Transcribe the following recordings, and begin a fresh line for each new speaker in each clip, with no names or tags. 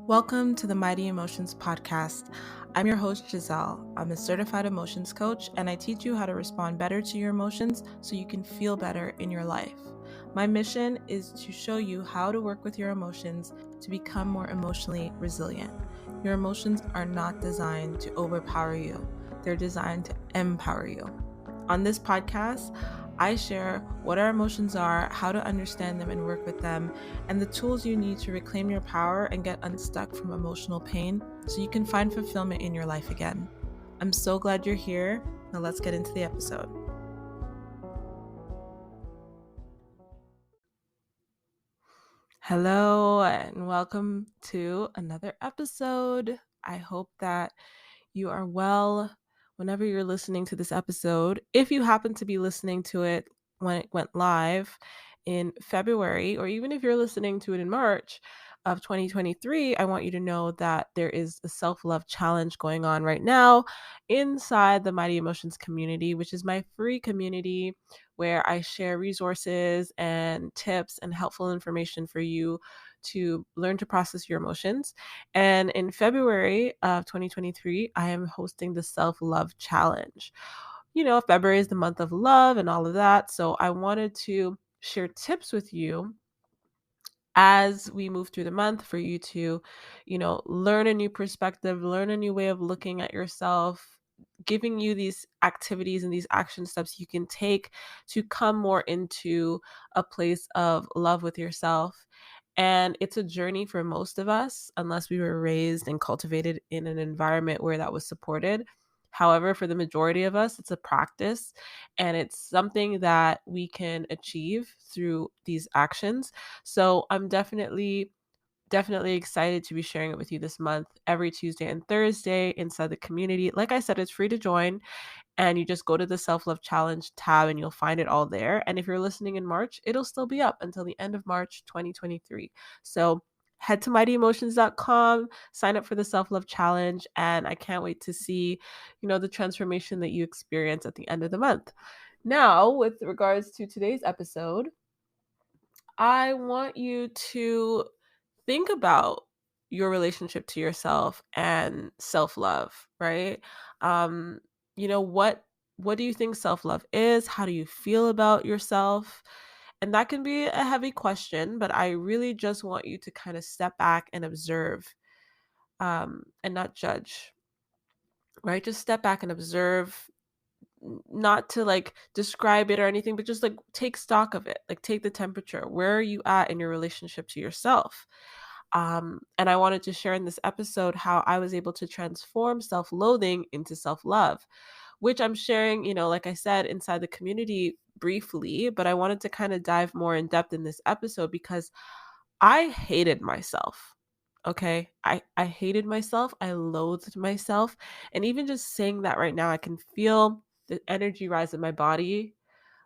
Welcome to the Mighty Emotions podcast. I'm your host, Giselle. I'm a certified emotions coach, and I teach you how to respond better to your emotions so you can feel better in your life. My mission is to show you how to work with your emotions to become more emotionally resilient. Your emotions are not designed to overpower you, they're designed to empower you. On this podcast, I share what our emotions are, how to understand them and work with them, and the tools you need to reclaim your power and get unstuck from emotional pain so you can find fulfillment in your life again. I'm so glad you're here. Now let's get into the episode. Hello, and welcome to another episode. I hope that you are well whenever you're listening to this episode. If you happen to be listening to it when it went live in February, or even if you're listening to it in March of 2023, I want you to know that there is a self-love challenge going on right now inside the Mighty Emotions community, which is my free community where I share resources and tips and helpful information for you to learn to process your emotions. And in February of 2023, I am hosting the self-love challenge. You know, February is the month of love and all of that. So I wanted to share tips with you as we move through the month for you to, learn a new perspective, learn a new way of looking at yourself, giving you these activities and these action steps you can take to come more into a place of love with yourself. And it's a journey for most of us, unless we were raised and cultivated in an environment where that was supported. However, for the majority of us, it's a practice and it's something that we can achieve through these actions. So I'm definitely excited to be sharing it with you this month, every Tuesday and Thursday inside the community. Like I said, it's free to join, and you just go to the self-love challenge tab and you'll find it all there. And if you're listening in March, it'll still be up until the end of March 2023. So head to mightyemotions.com, sign up for the self-love challenge, and I can't wait to see, the transformation that you experience at the end of the month. Now, with regards to today's episode, I want you to think about your relationship to yourself and self-love, right? Um, what do you think self-love is? How do you feel about yourself? And that can be a heavy question, but I really just want you to kind of step back and observe, and not judge, right? Just step back and observe, not to like describe it or anything, but just like take stock of it, like take the temperature. Where are you at in your relationship to yourself? And I wanted to share in this episode how I was able to transform self-loathing into self-love, which I'm sharing, like I said, inside the community briefly, but I wanted to kind of dive more in depth in this episode because I hated myself. Okay. I hated myself. I loathed myself. And even just saying that right now, I can feel the energy rise in my body,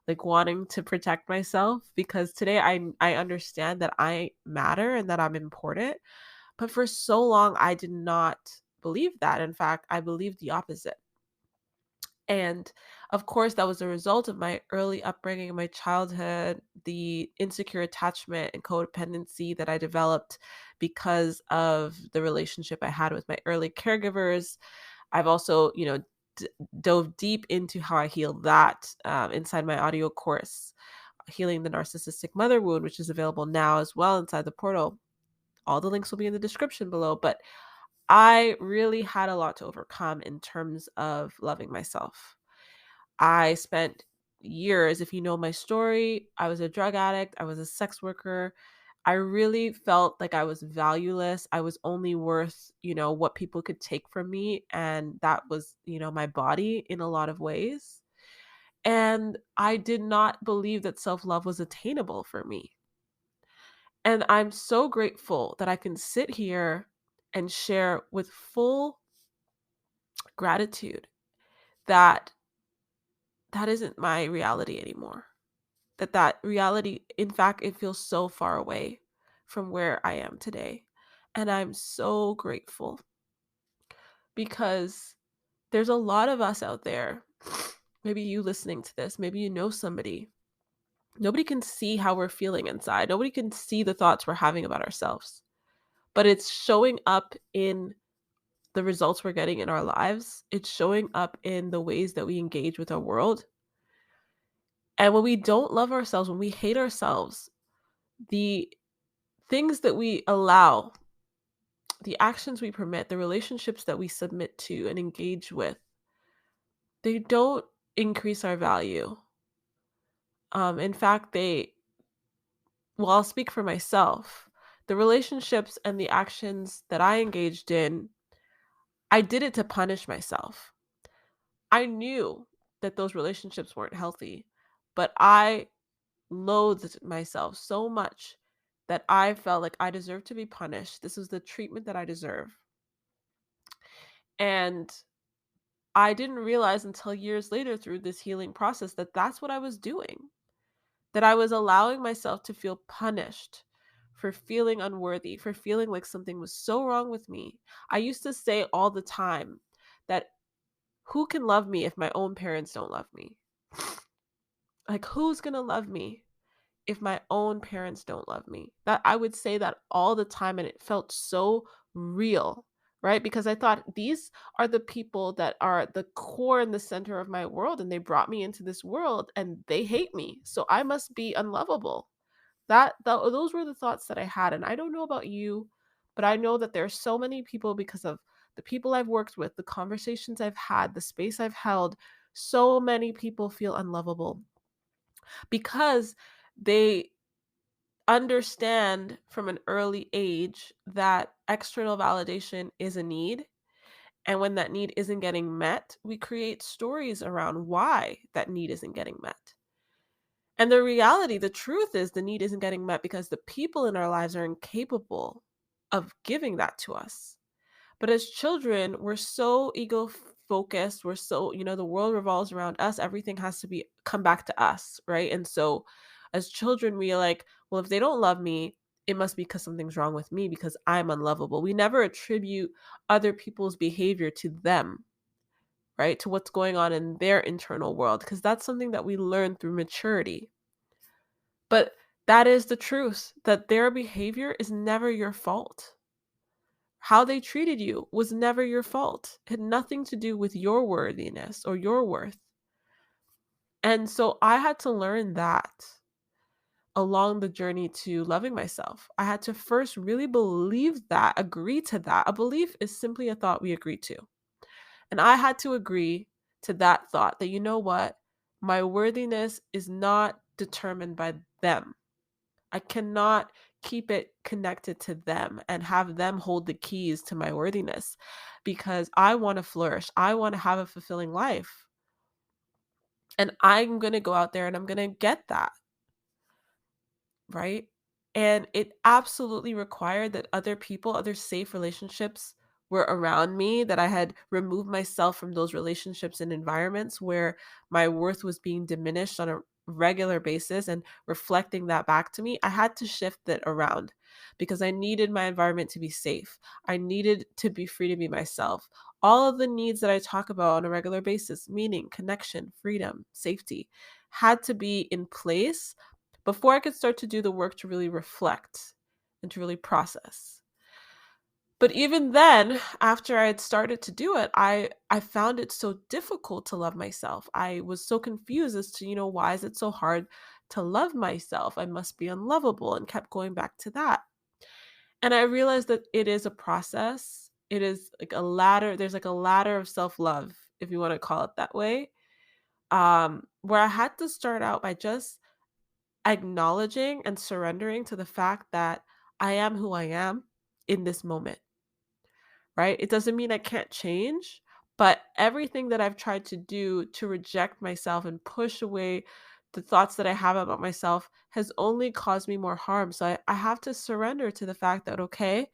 like wanting to protect myself, because today I understand that I matter and that I'm important. But for so long I did not believe that. In fact, I believed the opposite. And of course, that was a result of my early upbringing, my childhood, the insecure attachment and codependency that I developed because of the relationship I had with my early caregivers. I've also, dove deep into how I healed that inside my audio course, Healing the Narcissistic Mother Wound, which is available now as well inside the portal. All the links will be in the description below. But I really had a lot to overcome in terms of loving myself. I spent years, if you know my story, I was a drug addict, I was a sex worker. I really felt like I was valueless. I was only worth, what people could take from me. And that was, my body in a lot of ways. And I did not believe that self-love was attainable for me. And I'm so grateful that I can sit here and share with full gratitude that that isn't my reality anymore. That reality, in fact, it feels so far away from where I am today. And I'm so grateful because there's a lot of us out there. Maybe you listening to this, maybe you know somebody. Nobody can see how we're feeling inside. Nobody can see the thoughts we're having about ourselves. but it's showing up in the results we're getting in our lives. It's showing up in the ways that we engage with our world. And when we don't love ourselves, when we hate ourselves, the things that we allow, the actions we permit, the relationships that we submit to and engage with, they don't increase our value. In fact, I'll speak for myself. The relationships and the actions that I engaged in, I did it to punish myself. I knew that those relationships weren't healthy, but I loathed myself so much that I felt like I deserved to be punished. This was the treatment that I deserve. And I didn't realize until years later through this healing process that that's what I was doing, that I was allowing myself to feel punished for feeling unworthy, for feeling like something was so wrong with me. I used to say all the time that who can love me if my own parents don't love me? Like, who's going to love me if my own parents don't love me? That I would say that all the time, and it felt so real, right? Because I thought these are the people that are the core and the center of my world, and they brought me into this world and they hate me. So I must be unlovable. Those were the thoughts that I had, and I don't know about you, but I know that there are so many people, because of the people I've worked with, the conversations I've had, the space I've held, so many people feel unlovable because they understand from an early age that external validation is a need. And when that need isn't getting met, we create stories around why that need isn't getting met. And the reality, the truth is the need isn't getting met because the people in our lives are incapable of giving that to us. But as children, we're so ego focused. We're so, the world revolves around us. Everything has to be come back to us, right? And so as children, we are like, well, if they don't love me, it must be because something's wrong with me because I'm unlovable. We never attribute other people's behavior to them, right? To what's going on in their internal world, because that's something that we learn through maturity. But that is the truth, that their behavior is never your fault. How they treated you was never your fault. It had nothing to do with your worthiness or your worth. And so I had to learn that along the journey to loving myself. I had to first really believe that, agree to that. A belief is simply a thought we agree to. And I had to agree to that thought that, you know what? My worthiness is not determined by them. I cannot keep it connected to them and have them hold the keys to my worthiness because I want to flourish. I want to have a fulfilling life. And I'm going to go out there and I'm going to get that, right? And it absolutely required that other people, other safe relationships were around me, that I had removed myself from those relationships and environments where my worth was being diminished on a regular basis and reflecting that back to me. I had to shift that around because I needed my environment to be safe. I needed to be free to be myself. All of the needs that I talk about on a regular basis, meaning, connection, freedom, safety, had to be in place before I could start to do the work to really reflect and to really process. But even then, after I had started to do it, I found it so difficult to love myself. I was so confused as to, why is it so hard to love myself? I must be unlovable, and kept going back to that. And I realized that it is a process. It is like a ladder. There's like a ladder of self-love, if you want to call it that way. Where I had to start out by just acknowledging and surrendering to the fact that I am who I am in this moment, right? It doesn't mean I can't change, but everything that I've tried to do to reject myself and push away the thoughts that I have about myself has only caused me more harm. So I have to surrender to the fact that, okay,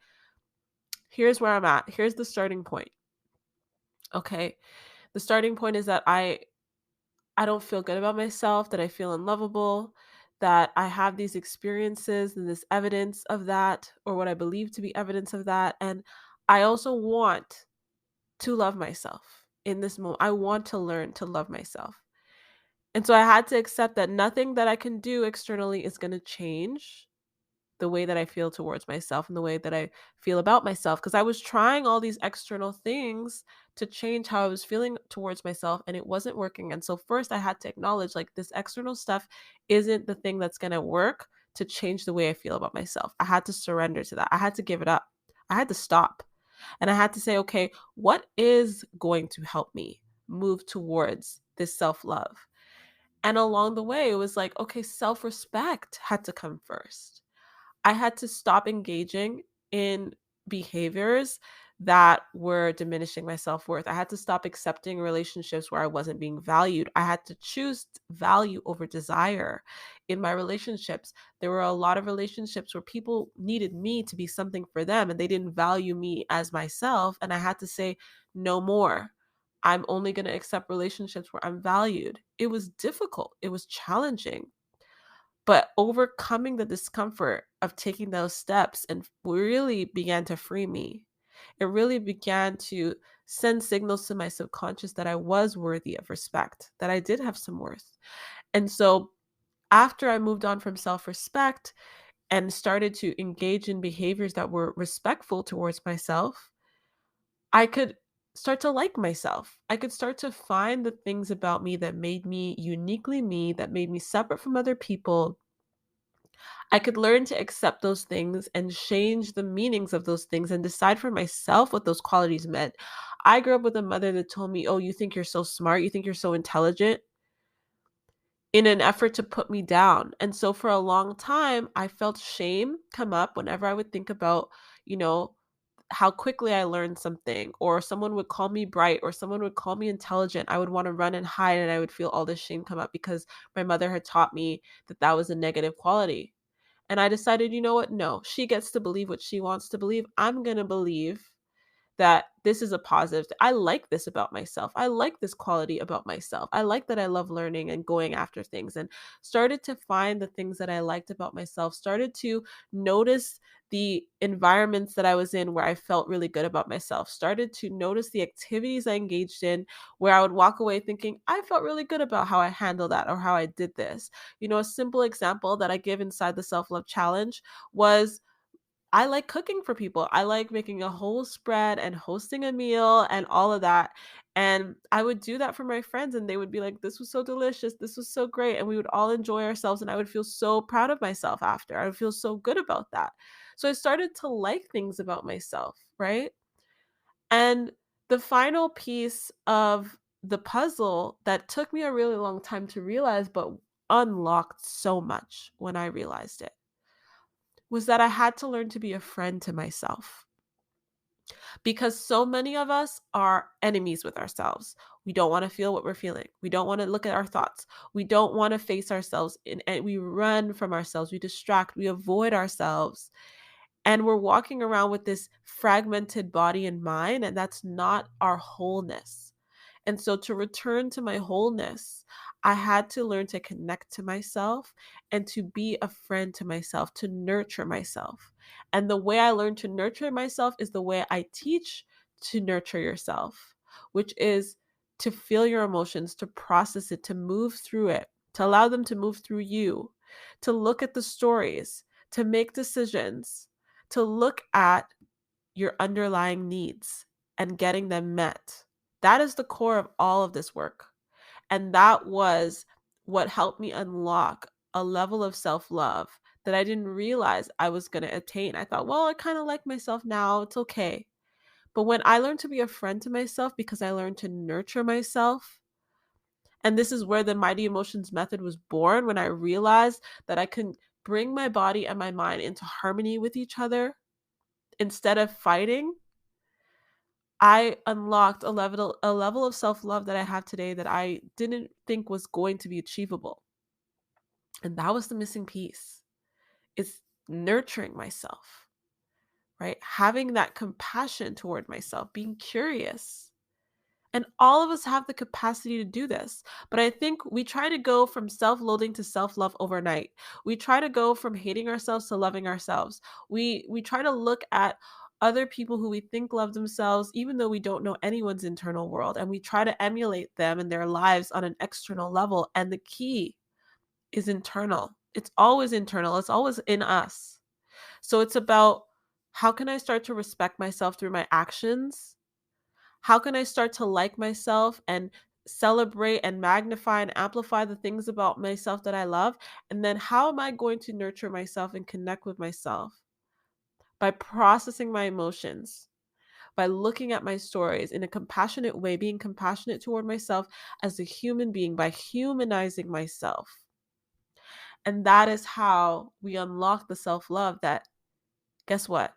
here's where I'm at. Here's the starting point. Okay. The starting point is that I don't feel good about myself, that I feel unlovable, that I have these experiences and this evidence of that, or what I believe to be evidence of that. And I also want to love myself in this moment. I want to learn to love myself. And so I had to accept that nothing that I can do externally is going to change the way that I feel towards myself and the way that I feel about myself, because I was trying all these external things to change how I was feeling towards myself and it wasn't working. And so first I had to acknowledge like this external stuff isn't the thing that's going to work to change the way I feel about myself. I had to surrender to that. I had to give it up. I had to stop. And I had to say, okay, what is going to help me move towards this self-love? And along the way, it was like, okay, self-respect had to come first. I had to stop engaging in behaviors that were diminishing my self-worth. I had to stop accepting relationships where I wasn't being valued. I had to choose value over desire in my relationships. There were a lot of relationships where people needed me to be something for them and they didn't value me as myself. And I had to say, no more. I'm only going to accept relationships where I'm valued. It was difficult. It was challenging, but overcoming the discomfort of taking those steps and really began to free me. It really began to send signals to my subconscious that I was worthy of respect, that I did have some worth. And so after I moved on from self-respect and started to engage in behaviors that were respectful towards myself, I could start to like myself. I could start to find the things about me that made me uniquely me, that made me separate from other people. I could learn to accept those things and change the meanings of those things and decide for myself what those qualities meant. I grew up with a mother that told me, "Oh, you think you're so smart? You think you're so intelligent?" in an effort to put me down. And so for a long time, I felt shame come up whenever I would think about, you know, how quickly I learned something, or someone would call me bright, or someone would call me intelligent. I would want to run and hide, and I would feel all this shame come up because my mother had taught me that that was a negative quality. And I decided, you know what? No, she gets to believe what she wants to believe. I'm going to believe that this is a positive. I like this about myself. I like this quality about myself. I like that I love learning and going after things, and started to find the things that I liked about myself, started to notice the environments that I was in where I felt really good about myself, started to notice the activities I engaged in where I would walk away thinking, I felt really good about how I handled that or how I did this. A simple example that I give inside the self love challenge was I like cooking for people. I like making a whole spread and hosting a meal and all of that. And I would do that for my friends and they would be like, this was so delicious. This was so great. And we would all enjoy ourselves. And I would feel so proud of myself after. I would feel so good about that. So I started to like things about myself, right? And the final piece of the puzzle that took me a really long time to realize, but unlocked so much when I realized it, was that I had to learn to be a friend to myself, because so many of us are enemies with ourselves. We don't want to feel what we're feeling. We don't want to look at our thoughts. We don't want to face ourselves, and we run from ourselves. We distract, we avoid ourselves. And we're walking around with this fragmented body and mind, and that's not our wholeness. And so to return to my wholeness, I had to learn to connect to myself and to be a friend to myself, to nurture myself. And the way I learned to nurture myself is the way I teach to nurture yourself, which is to feel your emotions, to process it, to move through it, to allow them to move through you, to look at the stories, to make decisions, to look at your underlying needs and getting them met. That is the core of all of this work. And that was what helped me unlock a level of self love that I didn't realize I was going to attain. I thought, well, I kind of like myself now. It's okay. But when I learned to be a friend to myself because I learned to nurture myself, and this is where the Mighty Emotions method was born, when I realized that I can bring my body and my mind into harmony with each other instead of fighting, I unlocked a level of self-love that I have today that I didn't think was going to be achievable. And that was the missing piece. It's nurturing myself, right? Having that compassion toward myself, being curious. And all of us have the capacity to do this. But I think we try to go from self-loathing to self-love overnight. We try to go from hating ourselves to loving ourselves. We try to look at other people who we think love themselves, even though we don't know anyone's internal world. And we try to emulate them and their lives on an external level. And the key is internal. It's always internal. It's always in us. So it's about, how can I start to respect myself through my actions? How can I start to like myself and celebrate and magnify and amplify the things about myself that I love? And then how am I going to nurture myself and connect with myself? By processing my emotions, by looking at my stories in a compassionate way, being compassionate toward myself as a human being, by humanizing myself. And that is how we unlock the self-love that, guess what?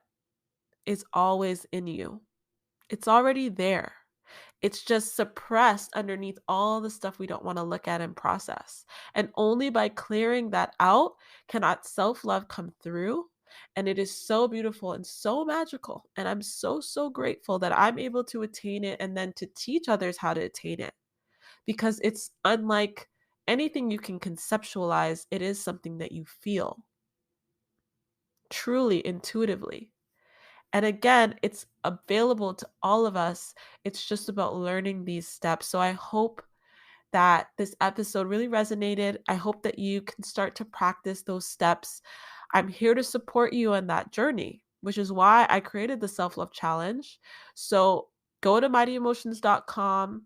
Is always in you. It's already there. It's just suppressed underneath all the stuff we don't want to look at and process. And only by clearing that out can that self-love come through. And it is so beautiful and so magical. And I'm so, so grateful that I'm able to attain it and then to teach others how to attain it. Because it's unlike anything you can conceptualize, it is something that you feel truly intuitively. And again, it's available to all of us. It's just about learning these steps. So I hope that this episode really resonated. I hope that you can start to practice those steps. I'm here to support you on that journey, which is why I created the self-love challenge. So go to mightyemotions.com.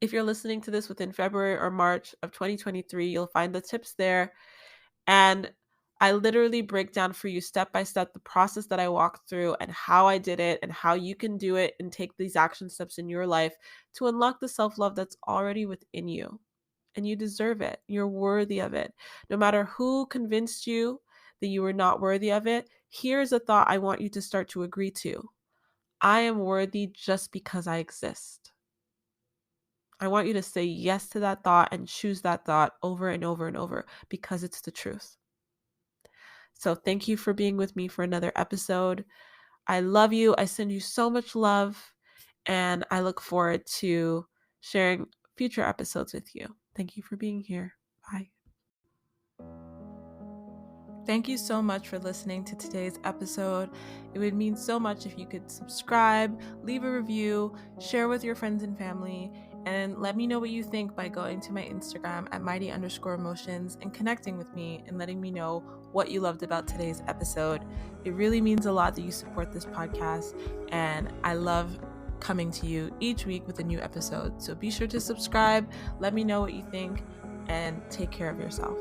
If you're listening to this within February or March of 2023, you'll find the tips there. And I literally break down for you step by step the process that I walked through and how I did it and how you can do it and take these action steps in your life to unlock the self-love that's already within you. And you deserve it. You're worthy of it. No matter who convinced you that you were not worthy of it, here's a thought I want you to start to agree to. I am worthy just because I exist. I want you to say yes to that thought and choose that thought over and over and over because it's the truth. So thank you for being with me for another episode. I love you. I send you so much love, and I look forward to sharing future episodes with you. Thank you for being here. Bye. Thank you so much for listening to today's episode. It would mean so much if you could subscribe, leave a review, share with your friends and family, and let me know what you think by going to my Instagram at mighty_emotions and connecting with me and letting me know what you loved about today's episode. It really means a lot that you support this podcast, and I love coming to you each week with a new episode. So be sure to subscribe, let me know what you think, and take care of yourself.